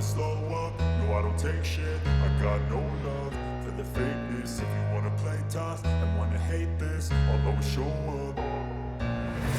slow up, no I don't take shit. I got no love for the fakeness. If you wanna play tough and wanna hate this, I'll always show up.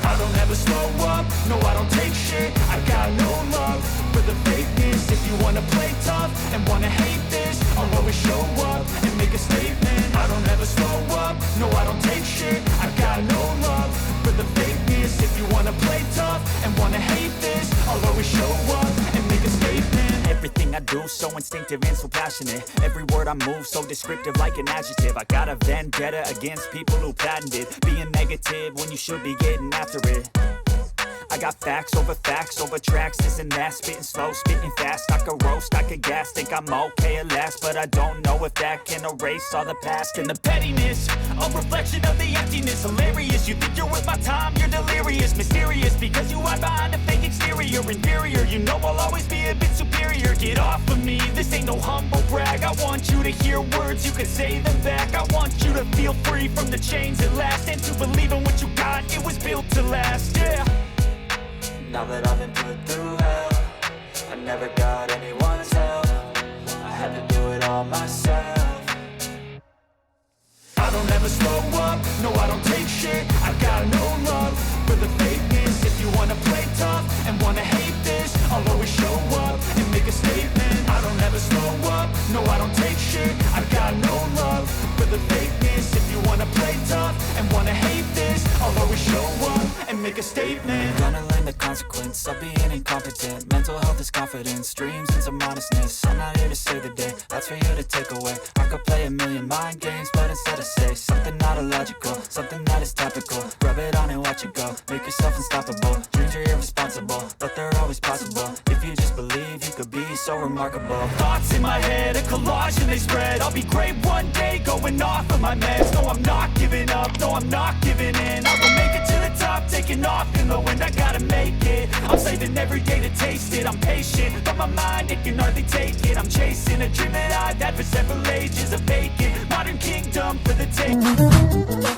I don't ever slow up, no I don't take shit. I got no love for the fakeness. If you wanna play tough and wanna hate this, I'll always show up and make a statement. I don't ever slow up, no I don't take shit. I got no love for the fakeness. If you wanna play tough and wanna hate this, I'll always show up and make a statement. Everything I do so instinctive and so passionate. Every word I move so descriptive like an adjective. I got a vendetta against people who patented being negative when you should be getting after it. I got facts over tracks, this and that. Spitting slow, spitting fast. I could roast, I could gas. Think I'm okay at last, but I don't know if that can erase all the past. And the pettiness, a reflection of the emptiness. Hilarious, you think you're worth my time, you're delirious. Mysterious, because you hide behind a fake exterior. Inferior, you know I'll always be a bit superior. Get off of me, this ain't no humble brag. I want you to hear words, you can say them back. I want you to feel free from the chains at last, and to believe in what you got, it was built to last, yeah. Now that I've been put through hell, I never got anyone's help. I had to do it all myself. I don't ever slow up, no I don't take shit. I got no love for the fakeness. If you wanna play tough and wanna hate this, I'll always show up and make a statement. I don't ever slow up, no I don't take shit. I got no love for the fakeness. If you wanna play tough and wanna hate this, I'll always show up and make a statement. Gonna learn the consequence of being incompetent. Mental health is confidence, dreams and some honestness. I'm not here to save the day, that's for you to take away. I could play a million mind games, but instead I say something not illogical, something that is topical. Rub it on and watch it go, make yourself unstoppable. Dreams are irresponsible, but they're always possible. If you just believe, you could be so remarkable. Thoughts in my head, a collage and they spread. I'll be great one day, going off of my meds. No, I'm not giving up, no, I'm not giving in. I will make it to the top, taking off in the wind. I gotta make it, I'm saving every day to taste it. I'm patient, but my mind, it can hardly take it. I'm chasing a dream that I've had for several ages. A vacant modern kingdom for the taking.